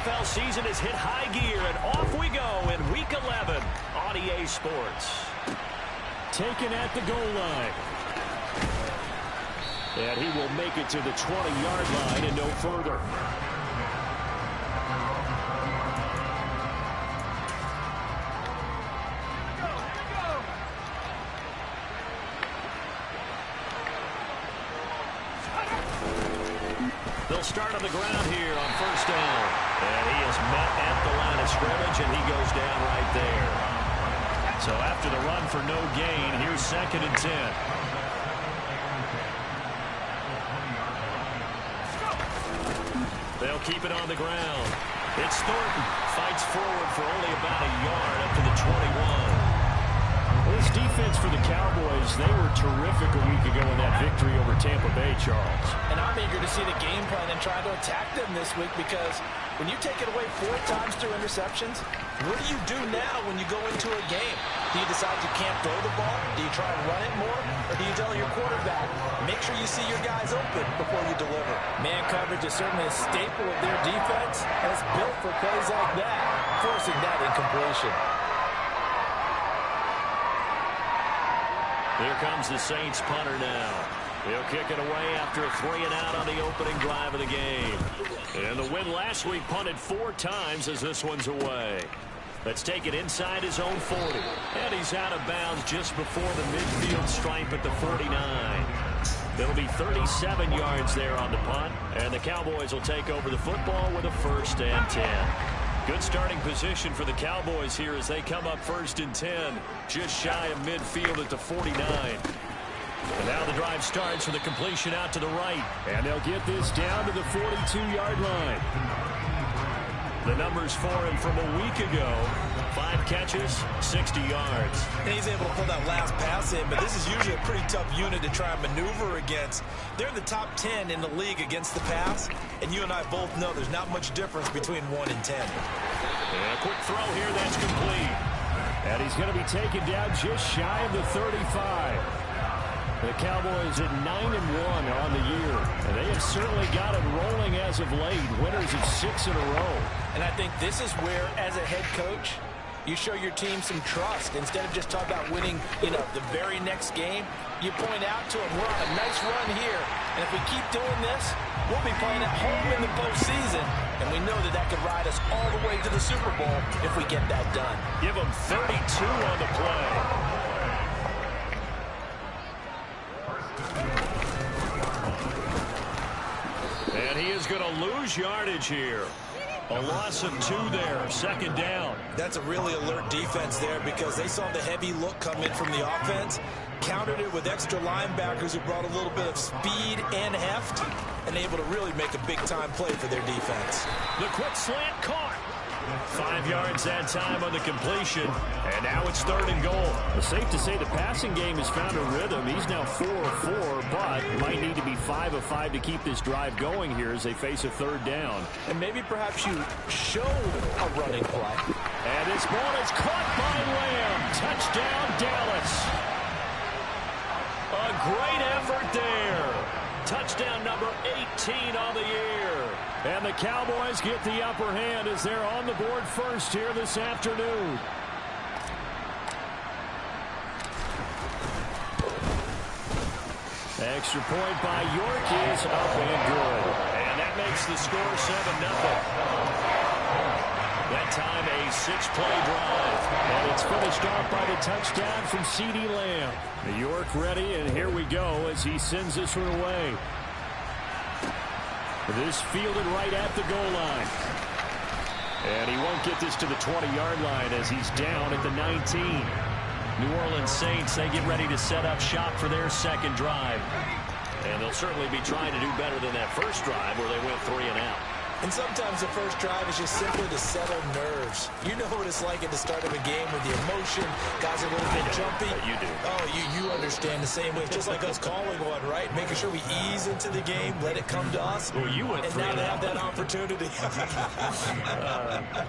NFL season has hit high gear, and off we go in Week 11 on EA Sports. Taken at the goal line. And he will make it to the 20-yard line and no further. They'll start on the ground here on first down. And he is met at the line of scrimmage, and he goes down right there. So after the run for no gain, here's 2nd and 10. They'll keep it on the ground. It's Thornton. Fights forward for only about a yard up to the 21. This defense for the Cowboys, they were terrific a week ago in that victory over Tampa Bay, Charles. And I'm eager to see the game plan and try to attack them this week, because when you take it away 4 times through interceptions, what do you do now when you go into a game? Do you decide you can't throw the ball? Do you try and run it more? Or do you tell your quarterback, make sure you see your guys open before you deliver? Man coverage is certainly a staple of their defense, and it's built for plays like that, forcing that incompletion. Here comes the Saints punter now. He'll kick it away after a 3-and-out on the opening drive of the game. And the win last week punted 4 times as this one's away. Let's take it inside his own 40. And he's out of bounds just before the midfield stripe at the 49. There'll be 37 yards there on the punt. And the Cowboys will take over the football with a 1st and 10. Good starting position for the Cowboys here as they come up 1st and 10. Just shy of midfield at the 49. And now the drive starts with a completion out to the right. And they'll get this down to the 42-yard line. The numbers for him from a week ago: 5 catches, 60 yards. And he's able to pull that last pass in, but this is usually a pretty tough unit to try and maneuver against. They're in the top 10 in the league against the pass, and you and I both know there's not much difference between 1 and 10. And a quick throw here that's complete. And he's going to be taken down just shy of the 35. The Cowboys at 9-1 on the year, and they have certainly got it rolling as of late. Winners of 6 in a row. And I think this is where, as a head coach, you show your team some trust. Instead of just talking about winning, the very next game, you point out to them, we're on a nice run here, and if we keep doing this, we'll be playing at home in the postseason, and we know that could ride us all the way to the Super Bowl if we get that done. Give them 32 on the play. And he is going to lose yardage here. A loss of 2 there, 2nd down. That's a really alert defense there, because they saw the heavy look come in from the offense, countered it with extra linebackers who brought a little bit of speed and heft, and able to really make a big-time play for their defense. The quick slant caught. 5 yards that time on the completion, and now it's 3rd and goal. It's safe to say the passing game has found a rhythm. He's now 4 of 4, but might need to be 5 of 5 to keep this drive going here as they face a 3rd down. And maybe perhaps you show a running play. And this ball is caught by Lamb. Touchdown, Dallas. A great effort there. Touchdown number 18 on the year. And the Cowboys get the upper hand as they're on the board first here this afternoon. Extra point by York is up and good. And that makes the score 7-0. That time a 6-play drive. And it's finished off by the touchdown from CeeDee Lamb. New York ready, and here we go as he sends this one away. This fielded right at the goal line. And he won't get this to the 20-yard line as he's down at the 19. New Orleans Saints, they get ready to set up shop for their 2nd drive. And they'll certainly be trying to do better than that first drive where they went 3-and-out. And sometimes the first drive is just simply to settle nerves. You know what it's like at the start of a game with the emotion. Guys are a little bit jumpy. You do. Oh, you understand the same way. It's just like us calling one, right? Making sure we ease into the game, let it come to us. Well, you went 3-and-out. And now they have that opportunity.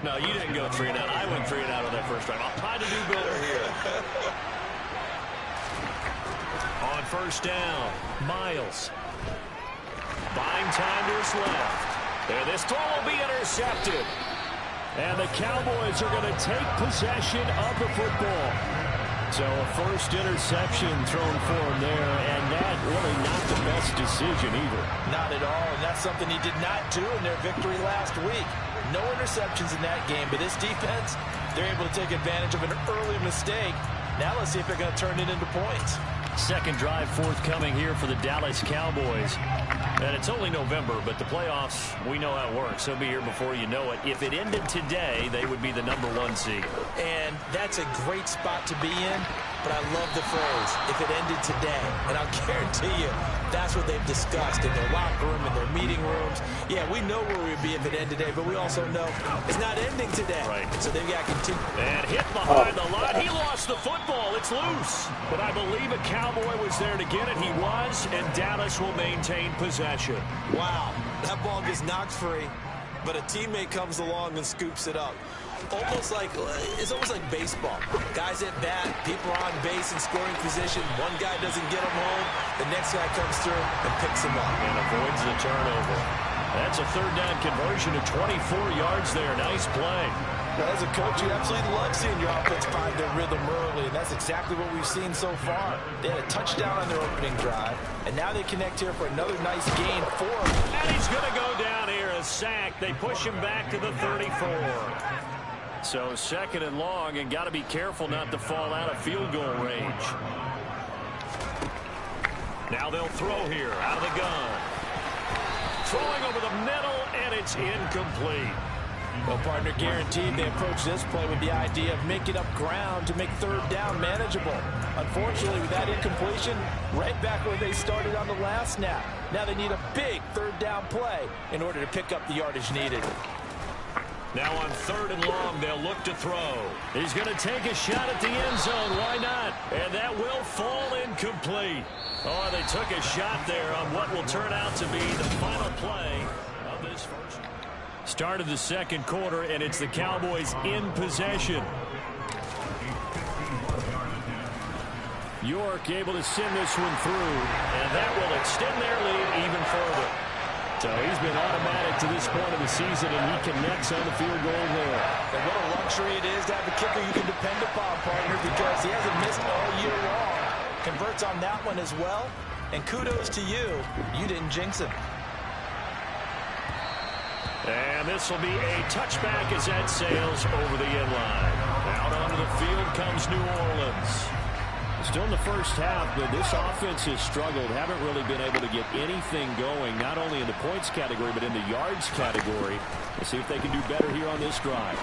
No, you didn't go 3-and-out. I went 3-and-out on that first drive. I'll try to do better here. On first down, Miles. Buying time to his left. And this throw will be intercepted. And the Cowboys are going to take possession of the football. So a first interception thrown for him there, and that really not the best decision either. Not at all, and that's something he did not do in their victory last week. No interceptions in that game, but this defense, they're able to take advantage of an early mistake. Now let's see if they're going to turn it into points. Second drive forthcoming here for the Dallas Cowboys. And it's only November, but the playoffs, we know how it works. They'll be here before you know it. If it ended today, they would be the #1 seed. And that's a great spot to be in, but I love the phrase, if it ended today. And I'll guarantee you, that's what they've discussed in their locker room, in their meeting rooms. Yeah, we know where we'd be if it ended today, but we also know it's not ending today. Right. So they've got to continue. And hit behind the line. He lost the football. It's loose. But I believe a Cowboy was there to get it. He was, and Dallas will maintain possession. Wow, that ball gets knocked free, but a teammate comes along and scoops it up. It's almost like baseball. Guys at bat, people are on base in scoring position. One guy doesn't get him home. The next guy comes through and picks him up. And avoids the turnover. That's a third down conversion of 24 yards there. Nice play. Now, as a coach, you absolutely love seeing your offense find their rhythm early, and that's exactly what we've seen so far. They had a touchdown on their opening drive, and now they connect here for another nice gain for him. And he's going to go down here, a sack. They push him back to the 34. So second and long, and got to be careful not to fall out of field goal range. Now they'll throw here out of the gun. Throwing over the middle, and it's incomplete. Well, partner, guaranteed they approach this play with the idea of making up ground to make third down manageable. Unfortunately, with that incompletion, right back where they started on the last snap. Now they need a big third down play in order to pick up the yardage needed. Now on third and long, they'll look to throw. He's going to take a shot at the end zone. Why not? And that will fall incomplete. Oh, they took a shot there on what will turn out to be the final play of this first. Start of the second quarter, and it's the Cowboys in possession. York able to send this one through, and that will extend their lead even further. So he's been automatic to this point of the season, and he connects on the field goal there. And what a luxury it is to have a kicker you can depend upon, partner, because he hasn't missed all year long. Converts on that one as well, and kudos to you. You didn't jinx him. And this will be a touchback as that sails over the end line. Out onto the field comes New Orleans. Still in the first half, but this offense has struggled. Haven't really been able to get anything going, not only in the points category, but in the yards category. Let's see if they can do better here on this drive.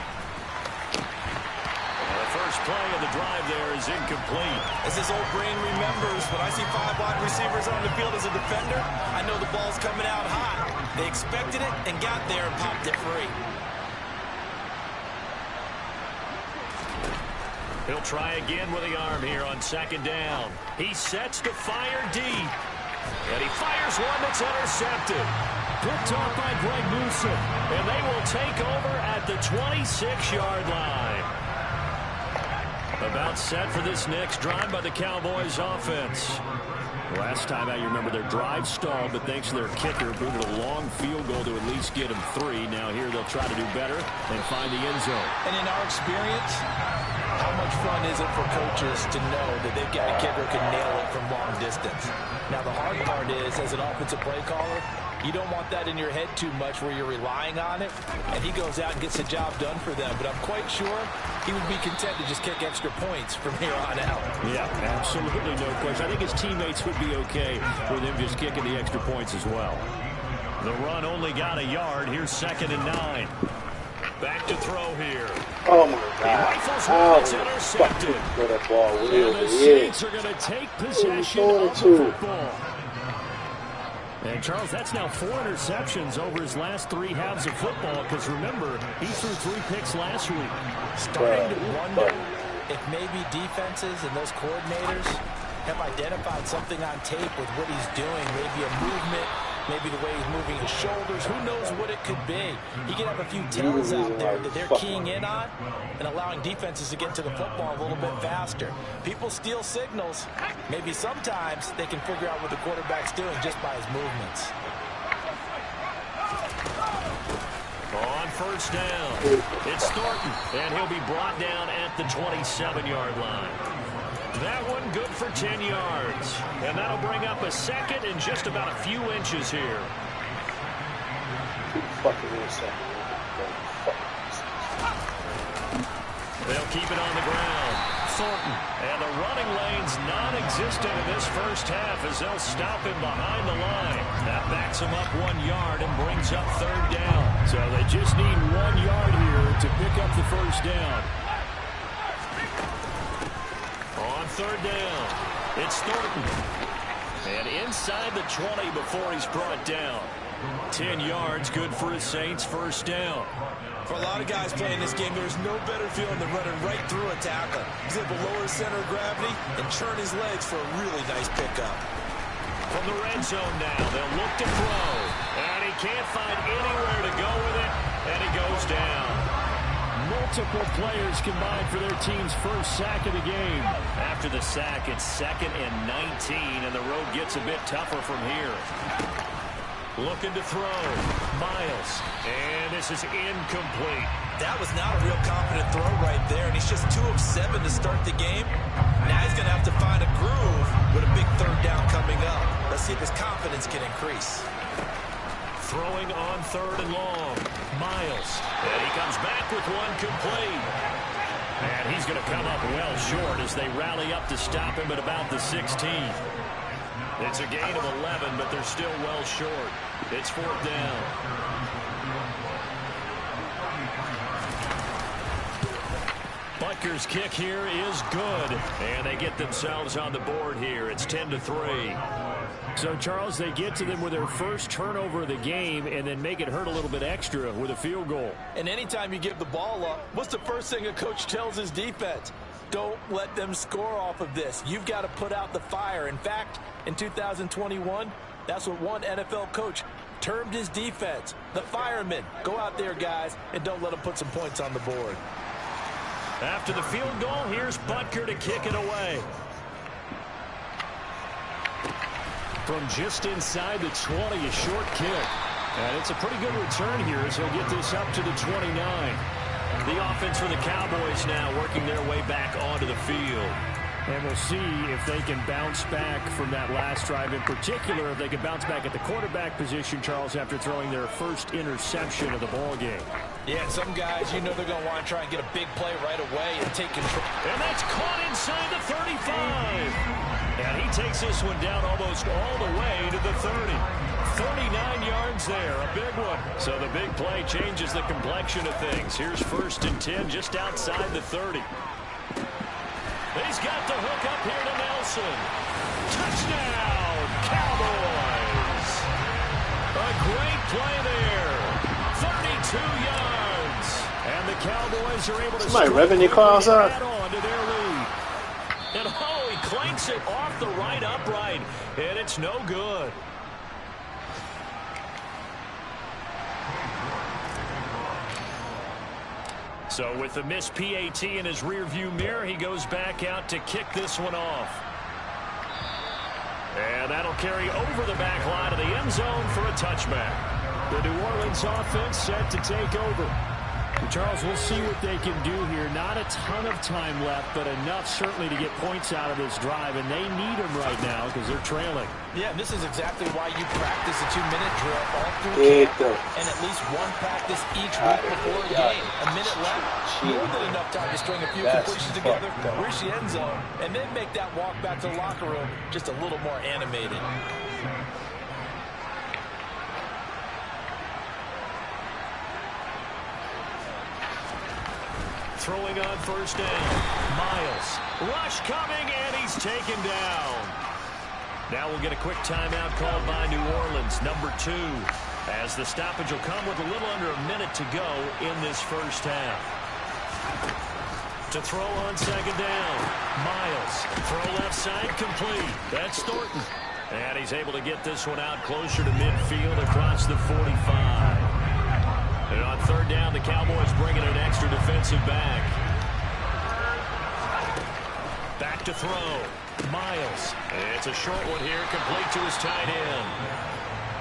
The first play of the drive there is incomplete. As this old brain remembers, when I see 5 wide receivers on the field as a defender, I know the ball's coming out hot. They expected it and got there and popped it free. He'll try again with the arm here on second down. He sets to fire deep. And he fires one that's intercepted. Picked off by Greg Newsom. And they will take over at the 26-yard line. About set for this next drive by the Cowboys offense. Last time out, you remember their drive stalled, but thanks to their kicker, booted a long field goal to at least get them 3. Now here they'll try to do better and find the end zone. And in our experience, how much fun is it for coaches to know that they've got a kicker who can nail it from long distance? Now the hard part is, as an offensive play caller, you don't want that in your head too much where you're relying on it, and he goes out and gets the job done for them. But I'm quite sure he would be content to just kick extra points from here on out. Yeah, absolutely no question. I think his teammates would be okay with him just kicking the extra points as well. The run only got a yard. Here's second and 9. Back to throw here. Oh my God! Rifles one, it's intercepted. Where that ball And really the Saints are going to take possession of the football. And, Charles, that's now 4 interceptions over his last 3 halves of football, because, remember, he threw 3 picks last week. Starting to wonder if maybe defenses and those coordinators have identified something on tape with what he's doing, maybe a movement, maybe the way he's moving his shoulders. Who knows what it could be? He could have a few tells out there that they're keying in on and allowing defenses to get to the football a little bit faster. People steal signals. Maybe sometimes they can figure out what the quarterback's doing just by his movements. first down. It's Thornton, and he'll be brought down at the 27-yard line. That one good for 10 yards. And that'll bring up a second and just about a few inches here. They'll keep it on the ground. Thornton, and the running lane's non-existent in this first half as they'll stop him behind the line. That backs him up 1 yard and brings up third down. So they just need 1 yard here to pick up the first down. On third down, it's Thornton. And inside the 20 before he's brought down. 10 yards, good for his Saints first down. For a lot of guys playing this game, there's no better feeling than running right through a tackle. He's able to lower his center of gravity and churn his legs for a really nice pickup. From the red zone now, they'll look to throw. And he can't find anywhere to go with it, and he goes down. Multiple players combined for their team's first sack of the game. After the sack, it's 2nd and 19, and the road gets a bit tougher from here. Looking to throw. Miles. And this is incomplete. That was not a real confident throw right there, and he's just 2 of 7 to start the game. Now he's going to have to find a groove with a big third down coming up. Let's see if his confidence can increase. Throwing on third and long. Miles. And he comes back with one complete. And he's going to come up well short as they rally up to stop him at about the 16. It's a gain of 11, but they're still well short. It's fourth down. Butker's kick here is good, and they get themselves on the board here. It's 10-3. So, Charles, they get to them with their first turnover of the game and then make it hurt a little bit extra with a field goal. And anytime you give the ball up, what's the first thing a coach tells his defense? Don't let them score off of this. You've got to put out the fire. In fact, in 2021, that's what one NFL coach termed his defense. The firemen. Go out there, guys, and don't let them put some points on the board. After the field goal, here's Butker to kick it away. From just inside the 20, a short kick. And it's a pretty good return here as he'll get this up to the 29. The offense for the Cowboys now working their way back onto the field. And we'll see if they can bounce back from that last drive. In particular, if they can bounce back at the quarterback position, Charles, after throwing their first interception of the ball game. Yeah, some guys, you know they're going to want to try and get a big play right away and take control. And that's caught inside the 35. And he takes this one down almost all the way to the 30. 39 yards there, a big one. So the big play changes the complexion of things. Here's 1st and 10 just outside the 30. He's got the hook up here to Nelson. Touchdown, Cowboys. A great play there. 32 yards. And the Cowboys are able to add on to their lead. And he clanks it off the right upright. And it's no good. So with the missed PAT in his rearview mirror, he goes back out to kick this one off. And that'll carry over the back line of the end zone for a touchback. The New Orleans offense set to take over. And Charles, we'll see what they can do here. Not a ton of time left, but enough certainly to get points out of this drive. And they need them right now because they're trailing. Yeah, and this is exactly why you practice a 2-minute drill all through camp, and at least one practice each week before a game. A minute left, more than enough time to string a few completions together, reach the end zone, and then make that walk back to the locker room just a little more animated. Throwing on first down. Miles. Rush coming, and he's taken down. Now we'll get a quick timeout called by New Orleans, number 2, as the stoppage will come with a little under a minute to go in this first half. To throw on second down. Miles. Throw left side complete. That's Thornton. And he's able to get this one out closer to midfield across the 45. And on third down, the Cowboys bringing an extra defensive back. Back to throw. Miles. It's a short one here, complete to his tight end.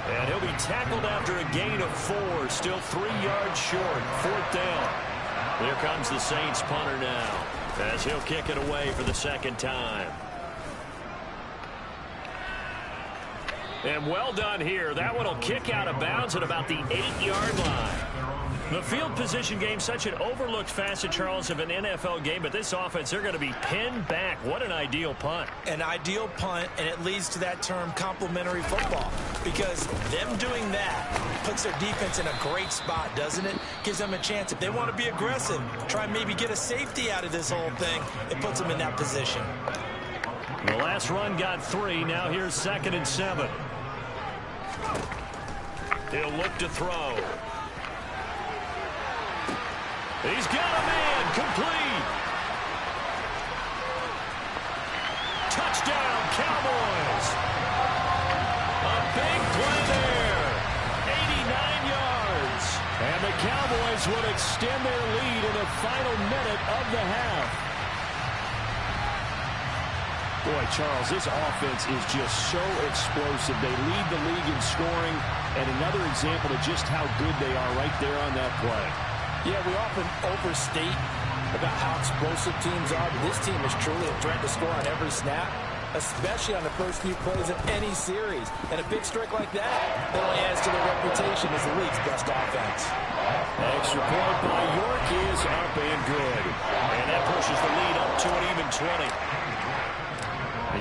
And he'll be tackled after a gain of 4. Still 3 yards short. 4th down. Here comes the Saints punter now, as he'll kick it away for the 2nd time. And well done here. That one will kick out of bounds at about the 8-yard line. The field position game, such an overlooked facet, Charles, of an NFL game, but this offense, they're going to be pinned back. What an ideal punt. An ideal punt, and it leads to that term complementary football, because them doing that puts their defense in a great spot, doesn't it? Gives them a chance. If they want to be aggressive, try and maybe get a safety out of this whole thing, it puts them in that position. The last run got 3. Now here's 2nd and 7. He'll look to throw. He's got a man, complete. Touchdown, Cowboys. A big play there. 89 yards. And the Cowboys will extend their lead in the final minute of the half. Boy, Charles, this offense is just so explosive. They lead the league in scoring, and another example of just how good they are right there on that play. Yeah, we often overstate about how explosive teams are, but this team is truly a threat to score on every snap, especially on the first few plays of any series. And a big strike like that only adds to their reputation as the league's best offense. Extra point by York is up and good. And that pushes the lead up to an even 20.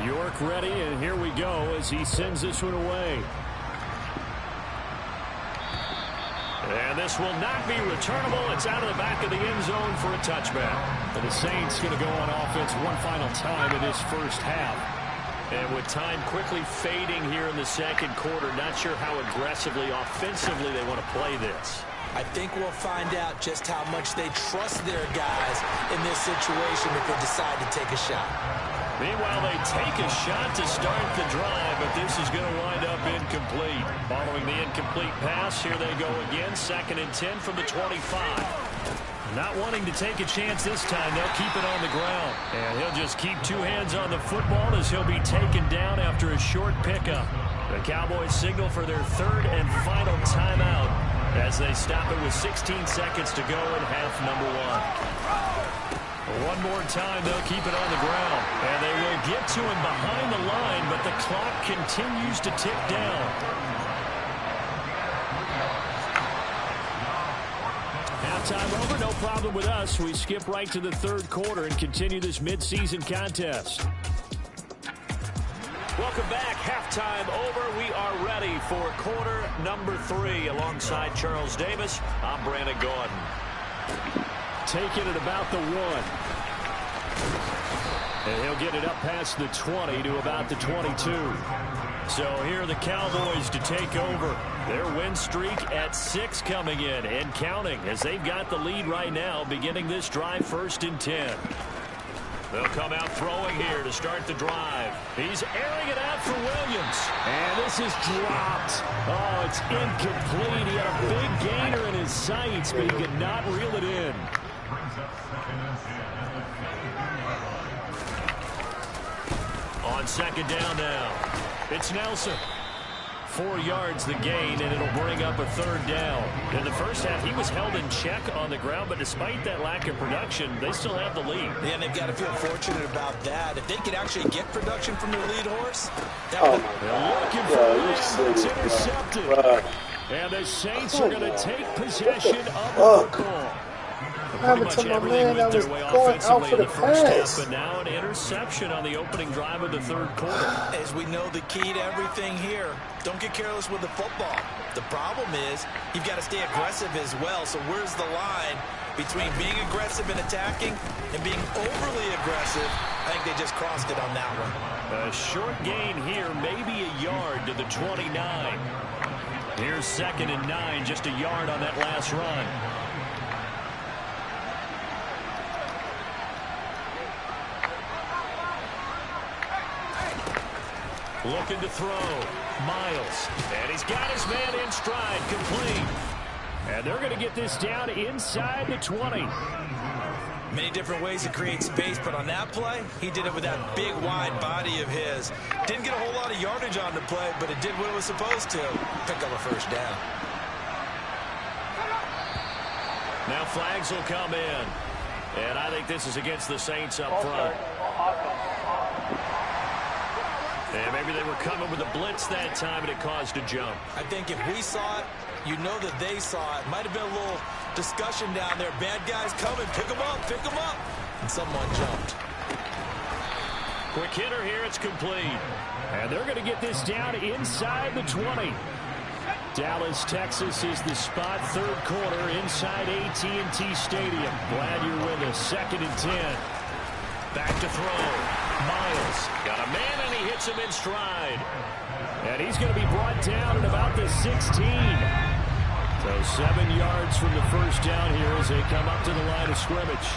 York ready, and here we go as he sends this one away. And this will not be returnable. It's out of the back of the end zone for a touchback. And the Saints going to go on offense one final time in this first half. And with time quickly fading here in the 2nd quarter, not sure how aggressively, offensively they want to play this. I think we'll find out just how much they trust their guys in this situation if they decide to take a shot. Meanwhile, they take a shot to start the drive, but this is going to wind up incomplete. Following the incomplete pass, here they go again. 2nd and 10 from the 25. Not wanting to take a chance this time, they'll keep it on the ground. And he'll just keep 2 hands on the football as he'll be taken down after a short pickup. The Cowboys signal for their 3rd and final timeout as they stop it with 16 seconds to go in half number 1. One more time, they'll keep it on the ground. And they will get to him behind the line, but the clock continues to tick down. Halftime over, no problem with us. We skip right to the 3rd quarter and continue this midseason contest. Welcome back. Halftime over. We are ready for quarter number 3. Alongside Charles Davis, I'm Brandon Gordon. Taking it about the 1. And he'll get it up past the 20 to about the 22. So here are the Cowboys to take over. Their win streak at 6 coming in and counting as they've got the lead right now, beginning this drive 1st and 10. They'll come out throwing here to start the drive. He's airing it out for Williams. And this is dropped. Oh, it's incomplete. He had a big gainer in his sights, but he could not reel it in. On 2nd down now, it's Nelson. 4 yards the gain, and it'll bring up a 3rd down. In the first half, he was held in check on the ground, but despite that lack of production, they still have the lead. Yeah, and they've got to feel fortunate about that. If they could actually get production from their lead horse, that would looking for it's intercepted. And the Saints are going to take possession of the football. Pretty much everything went their way offensively in the first half, but now an interception on the opening drive of the 3rd quarter. As we know, the key to everything here, don't get careless with the football. The problem is you've got to stay aggressive as well. So where's the line between being aggressive and attacking and being overly aggressive? I think they just crossed it on that one. A short gain here, maybe a yard to the 29. Here's 2nd and 9, just a yard on that last run. Looking to throw. Miles. And he's got his man in stride. Complete. And they're going to get this down inside the 20. Many different ways to create space, but on that play, he did it with that big, wide body of his. Didn't get a whole lot of yardage on the play, but it did what it was supposed to. pick up a first down. Now flags will come in. And I think this is against the Saints up front. And maybe they were coming with a blitz that time, and it caused a jump. I think if we saw it, you know that they saw it. Might have been a little discussion down there. Bad guys coming. Pick them up. Pick them up. And someone jumped. Quick hitter here. It's complete. And they're going to get this down inside the 20. Dallas, Texas is the spot, third quarter inside AT&T Stadium. Glad you're with us. 2nd and 10. Back to throw. Miles got a man, and he hits him in stride. And he's going to be brought down at about the 16. So 7 yards from the first down here as they come up to the line of scrimmage.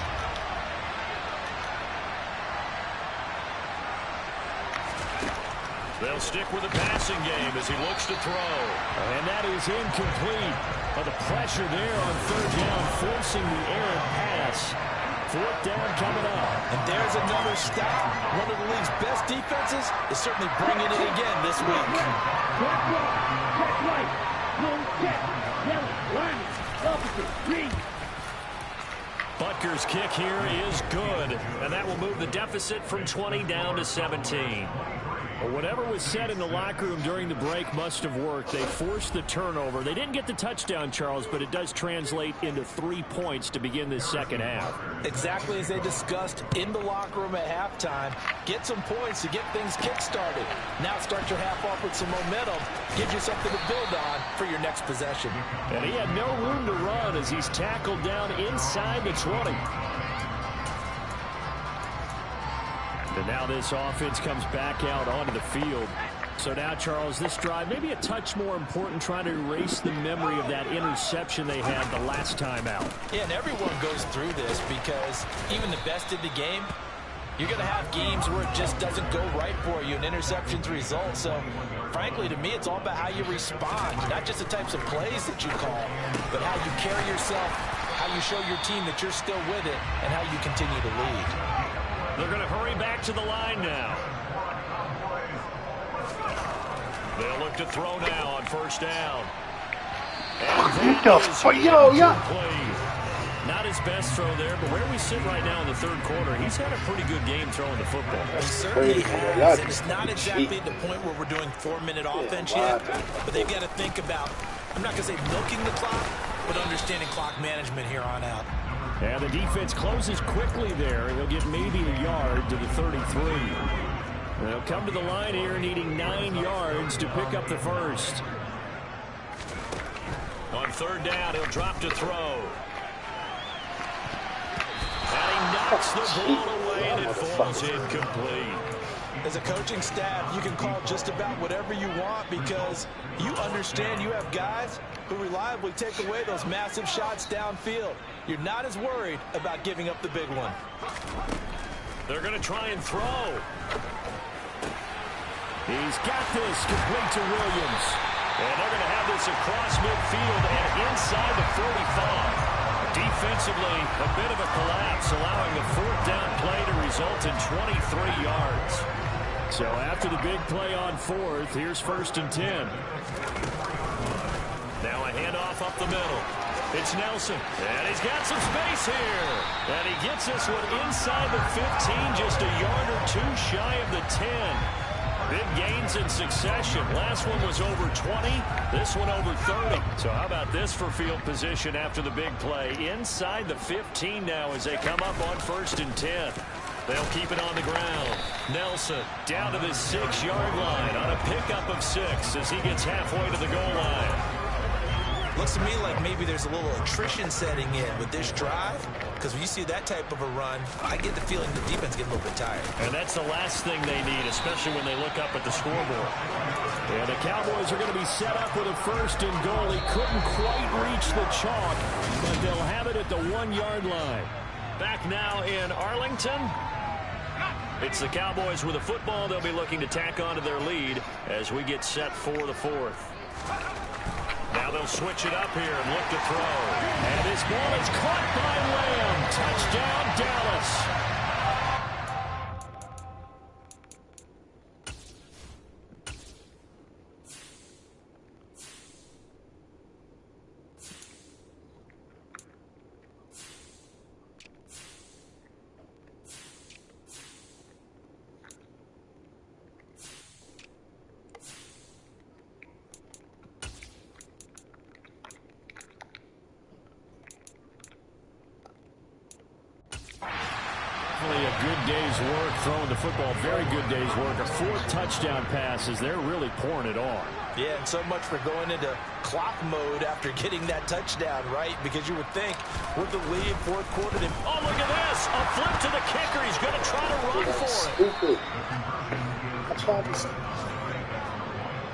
They'll stick with the passing game as he looks to throw. And that is incomplete. But the pressure there on 3rd down, forcing the errant pass. 4th down coming up. And there's another stop. One of the league's best defenses is certainly bringing it again this week. Butker's kick here is good. And that will move the deficit from 20 down to 17. Well, whatever was said in the locker room during the break must have worked. They forced the turnover. They didn't get the touchdown, Charles, but it does translate into 3 points to begin this second half. Exactly as they discussed in the locker room at halftime. Get some points to get things kick-started. Now start your half off with some momentum. Gives you something to build on for your next possession. And he had no room to run as he's tackled down inside the 20. And now this offense comes back out onto the field. So now, Charles, this drive maybe a touch more important, trying to erase the memory of that interception they had the last time out. Yeah, and everyone goes through this because even the best in the game, you're going to have games where it just doesn't go right for you, and interceptions result. So, frankly, to me, it's all about how you respond, not just the types of plays that you call, but how you carry yourself, how you show your team that you're still with it, and how you continue to lead. They're going to hurry back to the line now. They'll look to throw now on 1st down. And not his best throw there, but where we sit right now in the 3rd quarter, he's had a pretty good game throwing the football. He certainly has, and it's not exactly at the point where we're doing 4-minute offense yet, but they've got to think about, I'm not going to say milking the clock, but understanding clock management here on out. And the defense closes quickly there. He'll get maybe a yard to the 33. They'll come to the line here needing 9 yards to pick up the first. On 3rd down, he'll drop to throw. And he knocks the ball away, and it falls incomplete. As a coaching staff, you can call just about whatever you want because you understand you have guys who reliably take away those massive shots downfield. You're not as worried about giving up the big one. They're going to try and throw. He's got this complete to Williams. And they're going to have this across midfield and inside the 45. Defensively, a bit of a collapse, allowing the 4th down play to result in 23 yards. So after the big play on 4th, here's 1st and 10. Now a handoff up the middle. It's Nelson, and he's got some space here. And he gets this one inside the 15, just a yard or 2 shy of the 10. Big gains in succession. Last one was over 20. This one over 30. So how about this for field position after the big play? Inside the 15 now as they come up on 1st and 10. They'll keep it on the ground. Nelson down to the 6-yard line on a pickup of 6 as he gets halfway to the goal line. Looks to me like maybe there's a little attrition setting in with this drive, because when you see that type of a run, I get the feeling the defense gets a little bit tired. And that's the last thing they need, especially when they look up at the scoreboard. And the Cowboys are going to be set up with a 1st and goal. He couldn't quite reach the chalk, but they'll have it at the 1-yard line. Back now in Arlington. It's the Cowboys with a football. They'll be looking to tack on to their lead as we get set for the 4th. Now they'll switch it up here and look to throw. And this ball is caught by Lamb. Touchdown, Dallas. good day's work throwing the football. Very good day's work. A 4 touchdown passes. They're really pouring it on. Yeah, and so much for going into clock mode after getting that touchdown, right? Because you would think with the lead, fourth quarter. Oh, look at this. A flip to the kicker. He's going to try to run for it. Stupid. I tried to.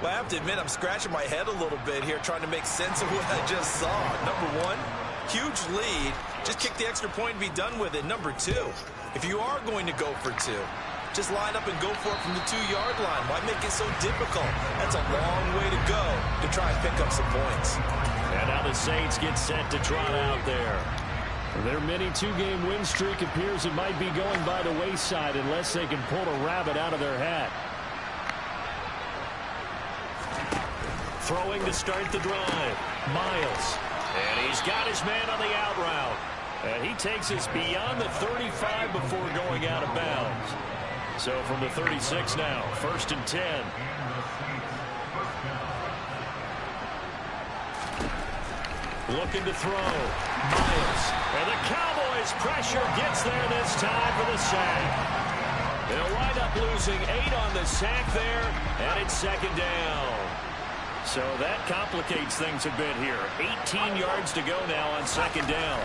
Well, I have to admit, I'm scratching my head a little bit here trying to make sense of what I just saw. Number one, huge lead. Just kick the extra point and be done with it. Number two, if you are going to go for 2, just line up and go for it from the 2-yard line. Why make it so difficult? That's a long way to go to try and pick up some points. And now the Saints get set to trot out there. Their mini 2-game win streak appears it might be going by the wayside unless they can pull a rabbit out of their hat. Throwing to start the drive. Miles. And he's got his man on the out route. And he takes us beyond the 35 before going out of bounds. So from the 36 now, 1st and 10. Looking to throw. Miles. And the Cowboys pressure gets there this time for the sack. They'll wind up losing 8 on the sack there, and it's 2nd down. So that complicates things a bit here. 18 yards to go now on 2nd down.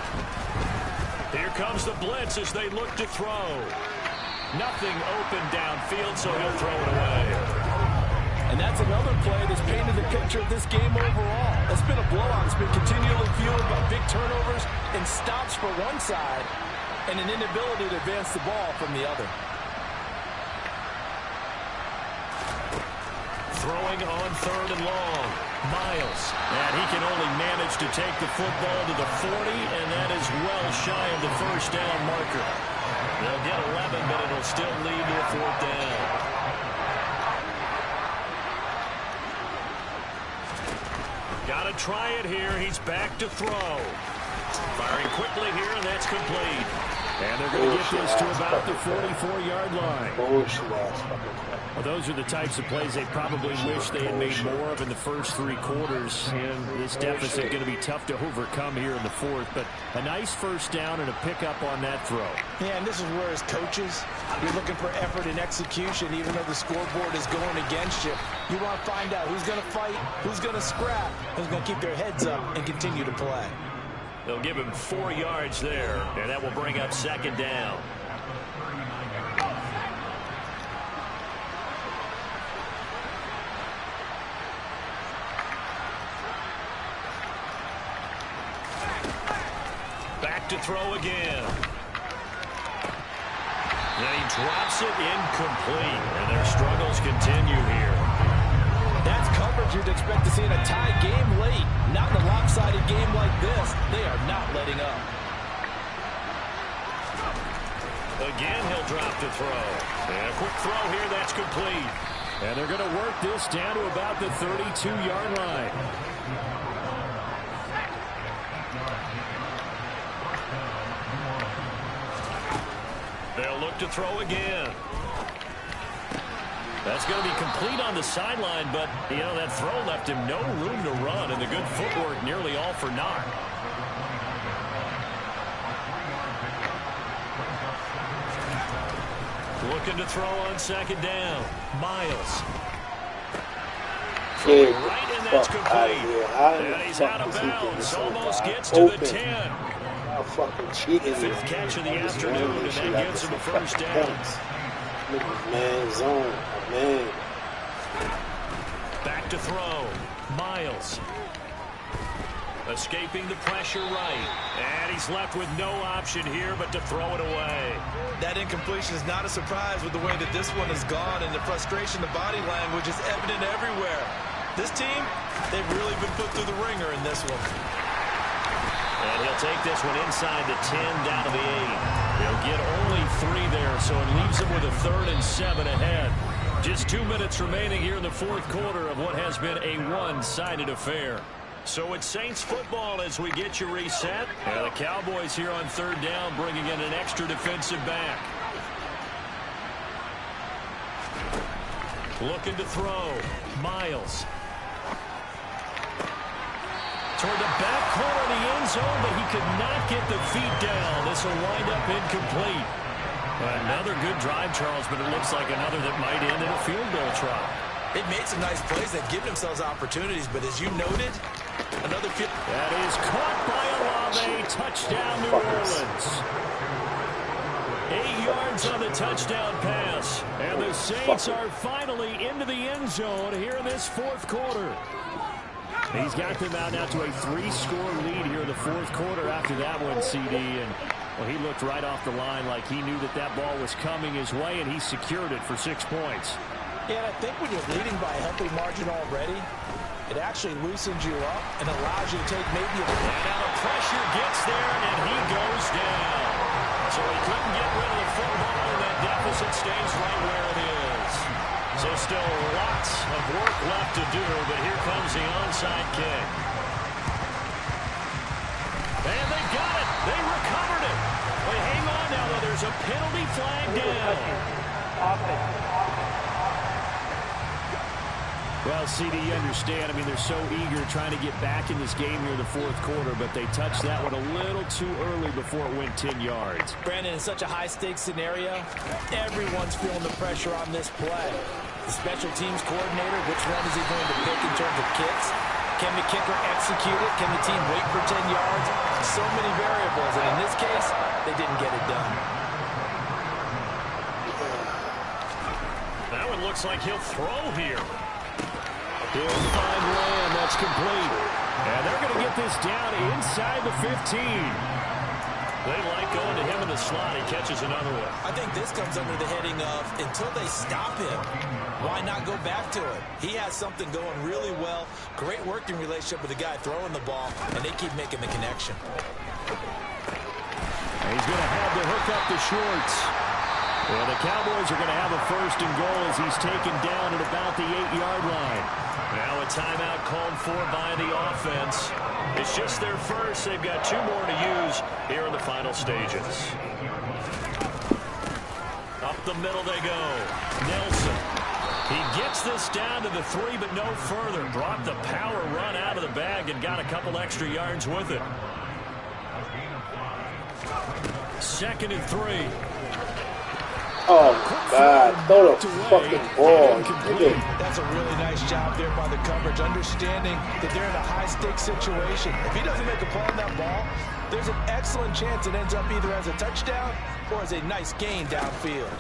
Here comes the blitz as they look to throw. Nothing open downfield, so he'll throw it away. And that's another play that's painted the picture of this game overall. It's been a blowout. It's been continually fueled by big turnovers and stops for one side and an inability to advance the ball from the other. Throwing on 3rd and long. Miles. And he can only manage to take the football to the 40, and that is well shy of the 1st down marker. They'll get 11, but it'll still lead to a 4th down. Got to try it here. He's back to throw. Firing quickly here, and that's complete. And they're going to get this to about the 44-yard line. Well, those are the types of plays they probably wish they had made more of in the first 3 quarters. And this deficit going to be tough to overcome here in the 4th. But a nice 1st down and a pickup on that throw. Yeah, and this is where as coaches, you're looking for effort and execution, even though the scoreboard is going against you. You want to find out who's going to fight, who's going to scrap, who's going to keep their heads up and continue to play. They'll give him 4 yards there, and that will bring up 2nd down. Back to throw again. And he drops it incomplete, and their struggles continue here. That's coverage you'd expect to see in a tie game late. Not in a lopsided game like this. They are not letting up. Again, he'll drop to throw. And a quick throw here, that's complete. And they're going to work this down to about the 32-yard line. They'll look to throw again. That's going to be complete on the sideline, but, you know, that throw left him no room to run, and the good footwork nearly all for naught. Looking to throw on 2nd down. Miles. Throwing right, and that's complete. And he's out of bounds. Almost gets to the 10. Fifth catch of the afternoon, and that gets him a 1st down. Man, zone. Man. Back to throw. Miles. Escaping the pressure right. And he's left with no option here but to throw it away. That incompletion is not a surprise with the way that this one has gone, and the frustration, the body language is evident everywhere. This team, they've really been put through the ringer in this one. And he'll take this one inside the 10 down to the 8. He'll get only 3 there, so it leaves him with a 3rd and 7 ahead. Just 2 minutes remaining here in the 4th quarter of what has been a one-sided affair. So it's Saints football as we get you reset. And the Cowboys here on 3rd down bringing in an extra defensive back. Looking to throw. Miles. Toward the back corner of the end zone, but he could not get the feet down. This will wind up incomplete. Another good drive, Charles, but it looks like another that might end in a field goal try. They've made some nice plays. They've given themselves opportunities, but as you noted, another field. That is caught by Olave. Touchdown, New Orleans. 8 yards on the touchdown pass. And the Saints are finally into the end zone here in this fourth quarter. He's got them out now to a 3-score lead here in the fourth quarter after that one, CD. And well, he looked right off the line like he knew that that ball was coming his way, and he secured it for 6 points. Yeah, and I think when you're leading by a healthy margin already, it actually loosens you up and allows you to take maybe a... And now the pressure gets there, and he goes down. So he couldn't get rid of the football, and that deficit stays right where it is. So still lots of work left to do, but here comes the onside kick. And they got it. They recovered it. But hang on now, though. There's a penalty flag down. Well, CD, you understand. I mean, they're so eager trying to get back in this game here in the fourth quarter, but they touched that one a little too early before it went 10 yards. Brandon, in such a high-stakes scenario, everyone's feeling the pressure on this play. The special teams coordinator, which one is he going to pick in terms of kicks? Can the kicker execute it? Can the team wait for 10 yards? So many variables, and in this case, they didn't get it done. That one looks like he'll throw here. He'll find Lamb. That's complete. And they're going to get this down inside the 15. They like going to him in the slot. He catches another one. I think this comes under the heading of until they stop him, why not go back to it? He has something going really well. Great working relationship with the guy throwing the ball, and they keep making the connection. And he's going to have to hook up the shorts. And the Cowboys are going to have a first and goal as he's taken down at about the 8-yard line. Now a timeout called for by the offense. It's just their first. They've got 2 more to use here in the final stages. Up the middle they go. Nelson. He gets this down to the 3, but no further. Brought the power run out of the bag and got a couple extra yards with it. 2nd and 3. Oh, my God. Throw the fucking ball. That's a really nice job there by the coverage, understanding that they're in a high-stakes situation. If he doesn't make a play on that ball, there's an excellent chance it ends up either as a touchdown or as a nice gain downfield.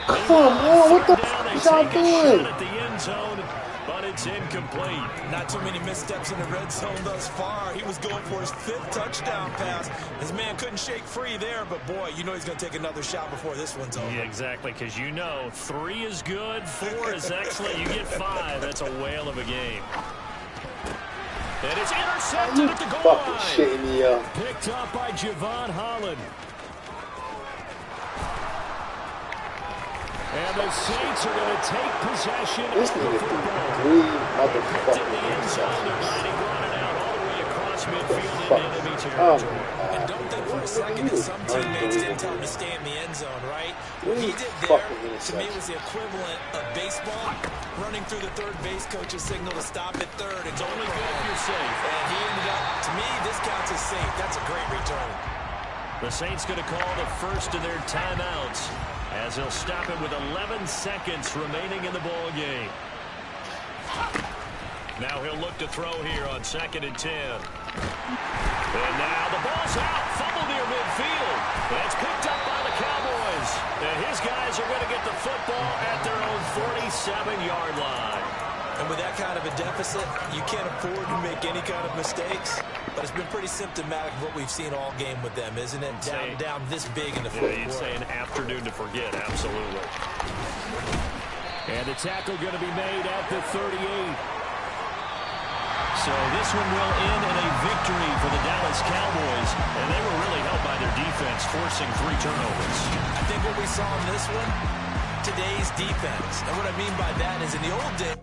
Come on, what the fuck is y'all doing? At the end zone, but it's incomplete. Not too many missteps in the red zone thus far. He was going for his 5th touchdown pass. His man couldn't shake free there, but boy, you know he's going to take another shot before this one's over. Yeah, exactly, because you know 3 is good, 4 is excellent. You get 5. That's a whale of a game. And it's intercepted at the goal line. Shitting me up. Picked up by Javon Holland. And the Saints are going to take possession This of the nigga football. threw 3 In motherfucking the end zone, they're interceptions. riding running out all the way across midfield fuck? into enemy Oh, territory. And don't think for a second that some teammates didn't tell him to stay in the end zone, right? What he did there, to me, was the equivalent of baseball, running through the third base coach's signal to stop at third. It's only good if you're safe. And he ended up, to me, this counts as safe. That's a great return. The Saints going to call the first of their timeouts as they'll stop it with 11 seconds remaining in the ball game. Now he'll look to throw here on 2nd and 10. And now the ball's out. Fumble near midfield. That's picked up by the Cowboys. And his guys are going to get the football at their own 47-yard line. And with that kind of a deficit, you can't afford to make any kind of mistakes. But it's been pretty symptomatic of what we've seen all game with them, isn't it? Down this big in the fourth quarter. You'd say an afternoon to forget, absolutely. And the tackle going to be made at the 38. So this one will end in a victory for the Dallas Cowboys. And they were really helped by their defense, forcing 3 turnovers. I think what we saw in this one, today's defense. And what I mean by that is in the old days,